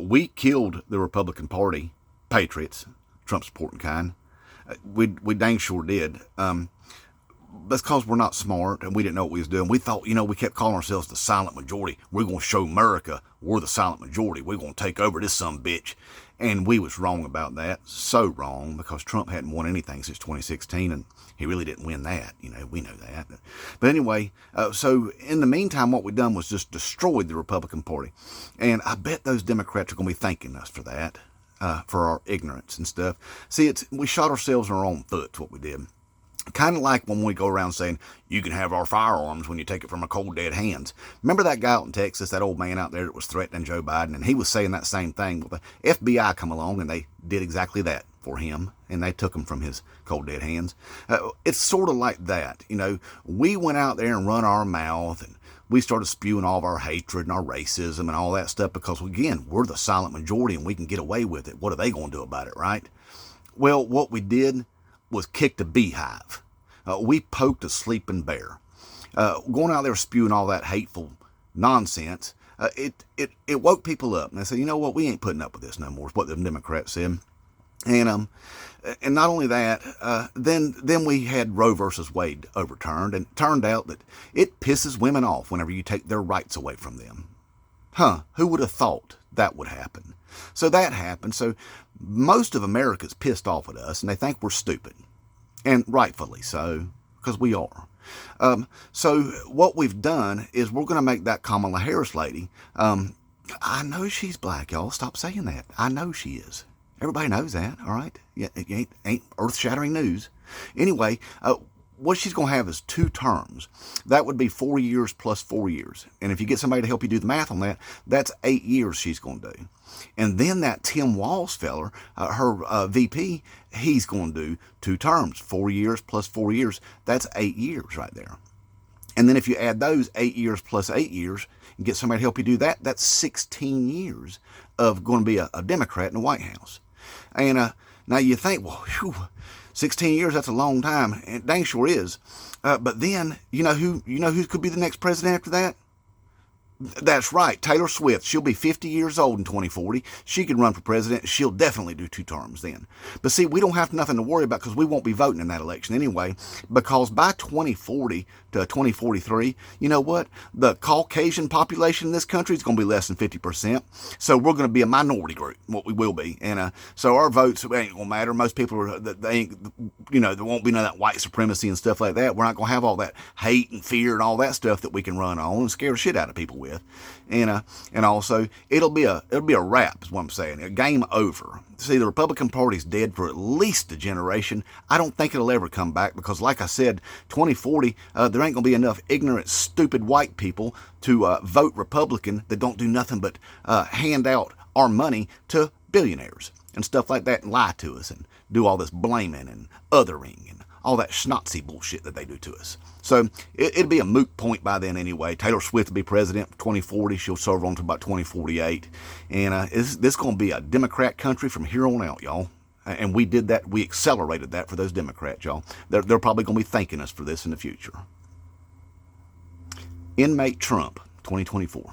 We killed the Republican Party, patriots, Trump supporting kind. We dang sure did. That's because we're not smart and we didn't know what we was doing. We thought, we kept calling ourselves the silent majority. We're going to show America we're the silent majority. We're going to take over this bitch. And we was wrong about that. So wrong, because Trump hadn't won anything since 2016, and he really didn't win that. We know that. But anyway, so in the meantime, what we done was just destroyed the Republican Party. And I bet those Democrats are going to be thanking us for that, for our ignorance and stuff. See, we shot ourselves in our own foot, what we did. Kind of like when we go around saying, you can have our firearms when you take it from our cold, dead hands. Remember that guy out in Texas, that old man out there that was threatening Joe Biden, and he was saying that same thing. Well, the FBI come along, and they did exactly that for him, and they took him from his cold, dead hands. It's sort of like that. We went out there and run our mouth, and we started spewing all of our hatred and our racism and all that stuff because, again, we're the silent majority, and we can get away with it. What are they going to do about it, right? Well, what we did was kicked a beehive. We poked a sleeping bear. Going out there spewing all that hateful nonsense, it woke people up. And they said, you know what, we ain't putting up with this no more, is what the Democrats said. And not only that, then we had Roe versus Wade overturned, and it turned out that it pisses women off whenever you take their rights away from them. Who would have thought that would happen? So that happened. So most of America's pissed off at us, and they think we're stupid. And rightfully so, because we are. So what we've done is we're going to make that Kamala Harris lady. I know she's black, y'all. Stop saying that. I know she is. Everybody knows that, all right? Yeah, it ain't earth-shattering news. Anyway, what she's going to have is 2 terms. That would be 4 years plus 4 years. And if you get somebody to help you do the math on that, that's 8 years she's going to do. And then that Tim Walz feller, her VP, he's going to do 2 terms, 4 years plus 4 years. That's 8 years right there. And then if you add those 8 years plus 8 years and get somebody to help you do that, that's 16 years of going to be a Democrat in the White House. And now you think, well, whew, 16 years, that's a long time. And it dang sure is. But then, you know who could be the next president after that? That's right, Taylor Swift. She'll be 50 years old in 2040. She can run for president. She'll definitely do 2 terms then. But see, we don't have nothing to worry about because we won't be voting in that election anyway. Because by 2040 to 2043, you know what? The Caucasian population in this country is going to be less than 50%. So we're going to be a minority group, what we will be. And so our votes ain't going to matter. Most people, they ain't, there won't be none of that white supremacy and stuff like that. We're not going to have all that hate and fear and all that stuff that we can run on and scare the shit out of people with. And also it'll be a wrap, is what I'm saying. A game over. See, the Republican Party's dead for at least a generation. I don't think it'll ever come back because, like I said, 2040, there ain't going to be enough ignorant, stupid white people to vote Republican that don't do nothing but hand out our money to billionaires and stuff like that and lie to us and do all this blaming and othering and all that schnotsy bullshit that they do to us. So it'll be a moot point by then anyway. Taylor Swift will be president for 2040. She'll serve on to about 2048. And this is going to be a Democrat country from here on out, y'all. And we did that. We accelerated that for those Democrats, y'all. They're probably going to be thanking us for this in the future. Inmate Trump, 2024.